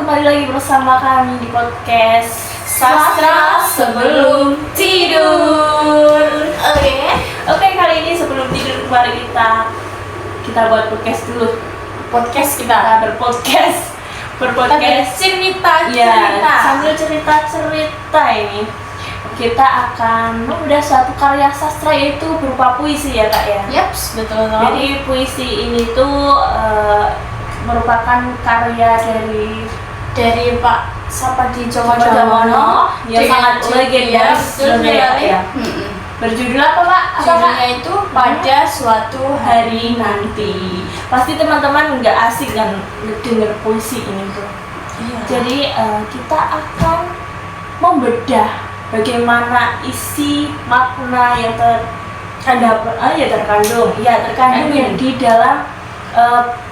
kembali lagi bersama kami di podcast Sastra Sebelum Tidur. Oke, kali ini sebelum tidur kembali kita buat podcast dulu. Kita berpodcast cerita. Sambil cerita ini kita akan membedah suatu karya sastra, yaitu berupa puisi ya kak ya. Yaps, betul. Jadi puisi ini tuh merupakan karya dari Pak Sapadi Djoko Damono yang sangat legendaris sebenarnya ya. Berjudul apa Pak? Judulnya itu Pada Suatu Hari Nanti. Pasti teman-teman nggak asik kan denger puisi ini tuh. Iya. Jadi kita akan membedah bagaimana isi makna yang terkandung yang di dalam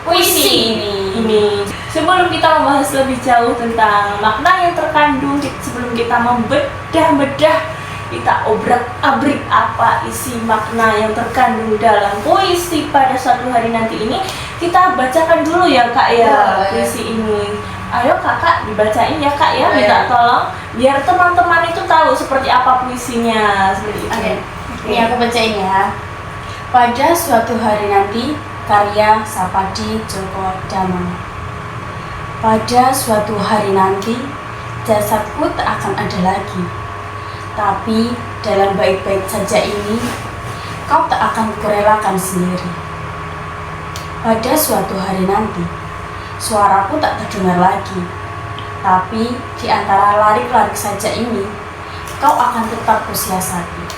puisi ini. Sebelum kita membahas lebih jauh tentang makna yang terkandung, sebelum kita membedah, kita obrak-abrik apa isi makna yang terkandung dalam puisi Pada Suatu Hari Nanti ini, kita bacakan dulu ya kak ya puisi ini. Ayo kakak dibacain ya kak ya, minta tolong biar teman-teman itu tahu seperti apa puisinya seperti itu. Ini aku bacain ya. Pada Suatu Hari Nanti, karya Sapadi Djoko Damono. Pada suatu hari nanti, jasadku tak akan ada lagi. Tapi dalam baik-baik saja ini, kau tak akan kurelakan sendiri. Pada suatu hari nanti, suaraku tak terdengar lagi. Tapi di antara larik-larik saja ini, kau akan tetap kusiasati.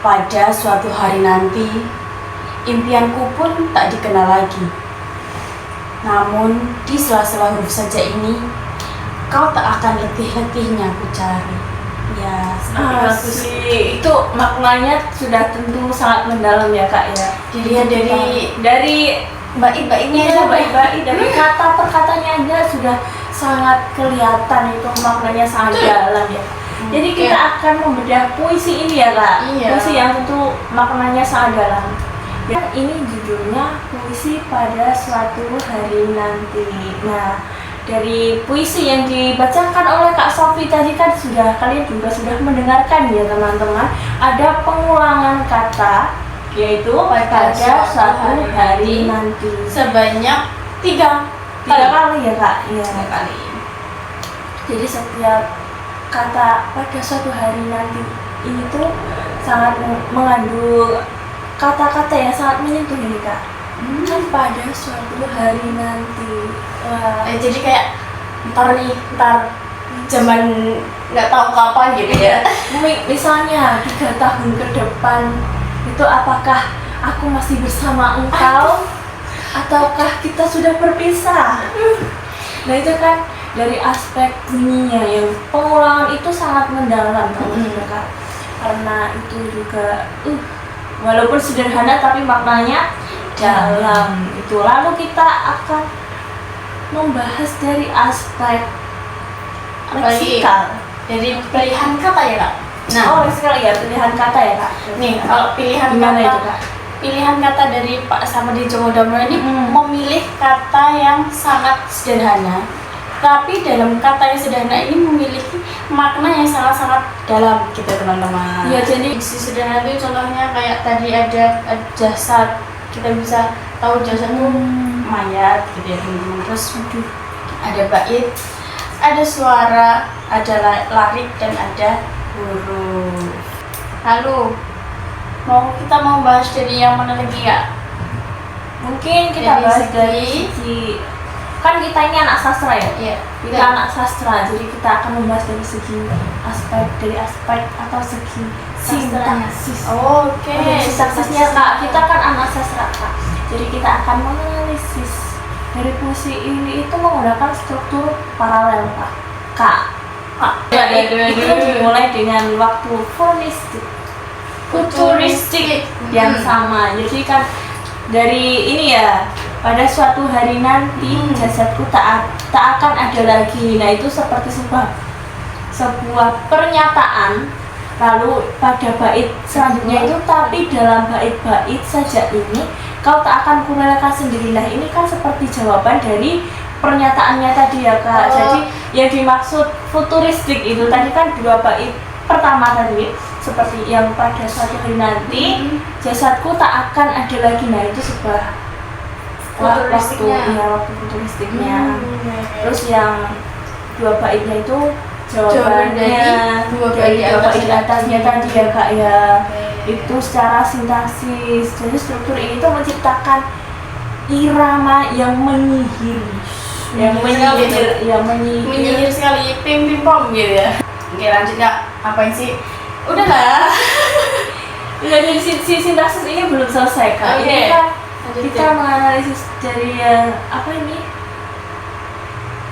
Pada suatu hari nanti, impianku pun tak dikenal lagi. Namun di sela-sela huruf saja ini, kau tak akan letih-letihnya ku cari. Ya, seperti itu maknanya sudah tentu sangat mendalam ya kak ya. Dilihat dari bait-baitnya, bait-bait dari kata per katanya aja sudah sangat kelihatan itu maknanya sangat dalam ya. Jadi kita akan membedah puisi ini ya kak. Puisi yang tentu maknanya sangat dalam. Ini judulnya Puisi Pada Suatu Hari Nanti. Nah, dari puisi yang dibacakan oleh Kak Sofi tadi kan kalian juga sudah mendengarkan ya teman-teman. Ada pengulangan kata, yaitu pada suatu hari nanti. Sebanyak tiga kali ya kak? Iya. 3 kali. Jadi setiap kata pada suatu hari nanti ini tuh sangat mengandung kata-kata yang sangat menyentuh ini kak. Kan pada suatu hari nanti. Jadi kayak ntar zaman nggak tahu kapan gitu ya. Misalnya 3 tahun ke depan itu apakah aku masih bersama engkau ataukah kita sudah berpisah? Nah itu kan dari aspek bunyinya yang pengulangan itu sangat mendalam kak. Karena itu juga walaupun sederhana tapi maknanya dalam itu. Lalu kita akan membahas dari aspek leksikal, dari pilihan kata ya kak. Leksikal ya, pilihan kata ya kak. Nih kalau pilihan gimana kata itu kak? Pilihan kata dari Pak Sapadi Djoko Damono ini memilih kata yang sangat sederhana, tapi dalam kata yang sederhana ini memiliki makna yang sangat-sangat dalam gitu teman-teman. Ya, jadi isi sederhana itu contohnya kayak tadi ada jasad, kita bisa tahu jasad itu mayat gitu ya teman-teman. Terus ada bait, ada suara, ada larik dan ada huruf. Lalu kita mau bahas dari yang mana lagi ya? Mungkin kita bahas dari segi, kan kita ini anak sastra ya? Iya. Kita anak sastra, jadi kita akan membahas dari segi aspek atau segi sintaksis. Oke. Sintaksisnya kak, kita kan anak sastra kak. Jadi kita akan menganalisis dari puisi ini itu menggunakan struktur paralel kak. Itu dimulai dengan waktu futuristik yang sama. Jadi kan dari ini ya, pada suatu hari nanti jasadku tak akan ada lagi. Nah itu seperti sebuah pernyataan. Lalu pada bait selanjutnya itu, tapi dalam bait-bait saja ini kau tak akan kurelakan sendiri. Nah ini kan seperti jawaban dari pernyataannya tadi ya Kak. Jadi yang dimaksud futuristik itu tadi kan 2 bait pertama tadi seperti yang pada suatu hari nanti jasadku tak akan ada lagi. Nah itu sebuah waktu futuristiknya. Terus yang 2 baitnya itu jawabannya dari 2 bait di atasnya tadi ya Kak ya. Itu secara sintaksis. Jadi struktur ini tuh menciptakan irama yang menyihir, menyihir sekali, pim pim pom gitu ya. Oke lanjut Kak, apain sih? Udahlah. Nggak, dari si sintaksis ini belum selesai Kak. Ini kan kita menganalisis dari yang apa ini?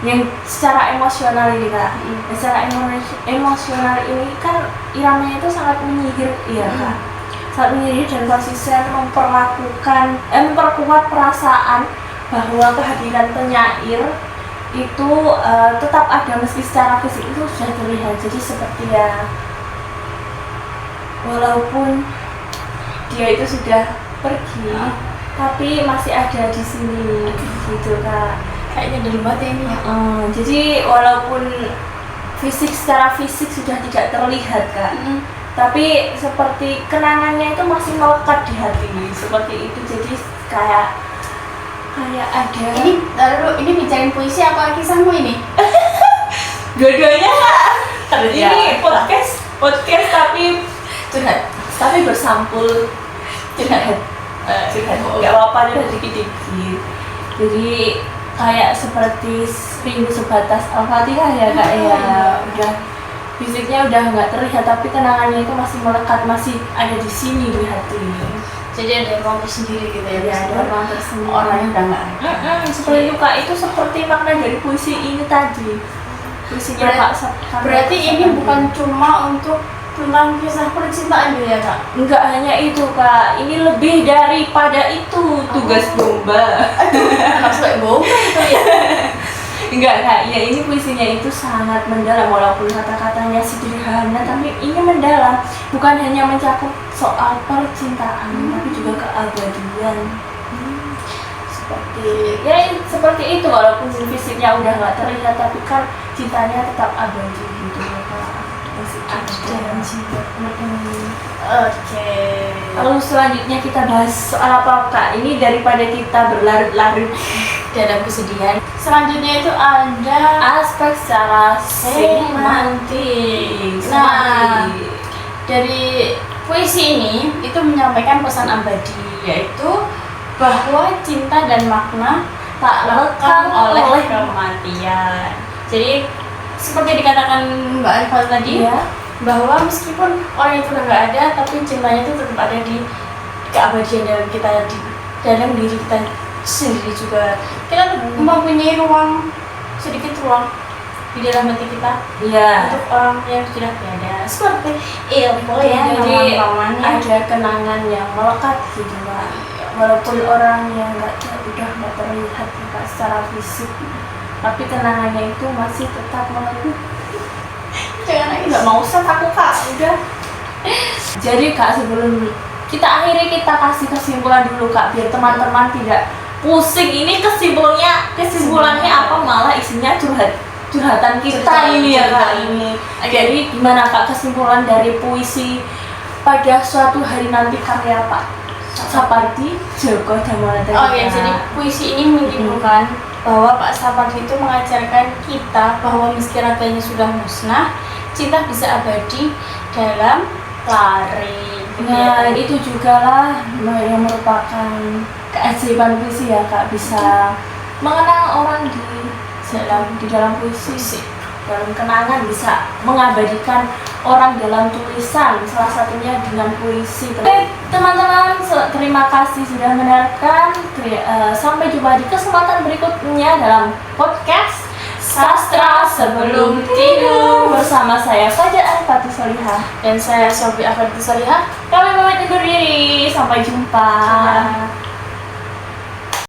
Yang secara emosional ini Kak. Secara emosional ini kan iramanya itu sangat menyihir ya Kak. Sangat menyihir dan konsisten memperkuat perasaan bahwa kehadiran penyair itu tetap ada meski secara fisik itu sudah terlihat. Jadi seperti ya walaupun dia itu sudah pergi tapi masih ada di sini gitu Kak. Kayaknya dari mati ini ya. Jadi walaupun secara fisik sudah tidak terlihat Kak, tapi seperti kenangannya itu masih melekat di hati seperti itu. Jadi kayak ada ini bicarain puisi apa kisahmu ini? Dua-duanya Kak. Ini podcast tapi curhat, tapi bersampul curhat. Nggak apa-apa juga dikit-dikit. Jadi kayak seperti Rindu Sebatas Al-Fatihah ya Kak ya. Udah fisiknya udah nggak terlihat tapi kenangannya itu masih melekat, masih ada di sini di hati. Jadi ada ruang tersendiri gitu ya. Ada ruang tersendiri. Orangnya udah nggak ada. Seperti itu Kak, itu seperti makna dari puisi ini tadi. Puisinya Pak Sabta. Berarti ini bukan cuma untuk tentang kisah percintaan gitu ya Kak? Enggak hanya itu Kak, ini lebih daripada itu. Tugas bomba. Maksudnya bomba itu ya? Enggak Kak, ya ini puisinya itu sangat mendalam. Walaupun kata-katanya sederhana tapi ini mendalam. Bukan hanya mencakup soal percintaan tapi juga keabadian. Seperti itu, walaupun fisiknya udah nggak terlihat tapi kan cintanya tetap abadi gitu ya Kak. Oke. Lalu selanjutnya kita bahas soal apa Kak? Ini daripada kita berlarut-larut dalam kesedihan. Selanjutnya itu ada aspek secara semantik. Nah, dari puisi ini itu menyampaikan pesan abadi, yaitu bahwa cinta dan makna tak lekang oleh kematian. Jadi seperti dikatakan Mbak Arifah tadi, bahwa meskipun orang itu udah nggak ada, tapi cintanya itu tetap ada di keabadian dalam kita, di dalam diri kita sendiri juga. Kita mempunyai sedikit ruang di dalam hati kita untuk orang yang sudah tiada, seperti ilmu ya. Jadi ada kenangan yang melekat gitu Mbak. Walaupun orang yang udah nggak terlihat Mbak secara fisik, tapi kenangannya itu masih tetap melekat. Jangan lagi, nggak mau set aku Kak, udah. Jadi Kak, sebelum kita akhiri, kita kasih kesimpulan dulu Kak, biar teman-teman tidak pusing. Ini kesimpulannya apa, malah isinya curhatan kita ini ya Kak ini. Jadi gimana Kak kesimpulan dari puisi Pada Suatu Hari Nanti karya Pak Sapardi Djoko Damono? Jadi puisi ini menunjukkan bahwa Pak Sapardi itu mengajarkan kita bahwa meski raganya sudah musnah, cinta bisa abadi dalam lari. Nah, itu juga lah yang merupakan keajaiban puisi ya Kak, bisa mengenang orang di dalam puisi, dalam kenangan, bisa mengabadikan orang dalam tulisan, salah satunya dengan puisi. Oke teman-teman, terima kasih sudah mendengarkan. Sampai jumpa di kesempatan berikutnya dalam podcast Sastra Sebelum Tidur bersama saya Fajar Arifati Solihah dan saya Sofi Arifati Solihah. Kami pamit undur diri, sampai jumpa.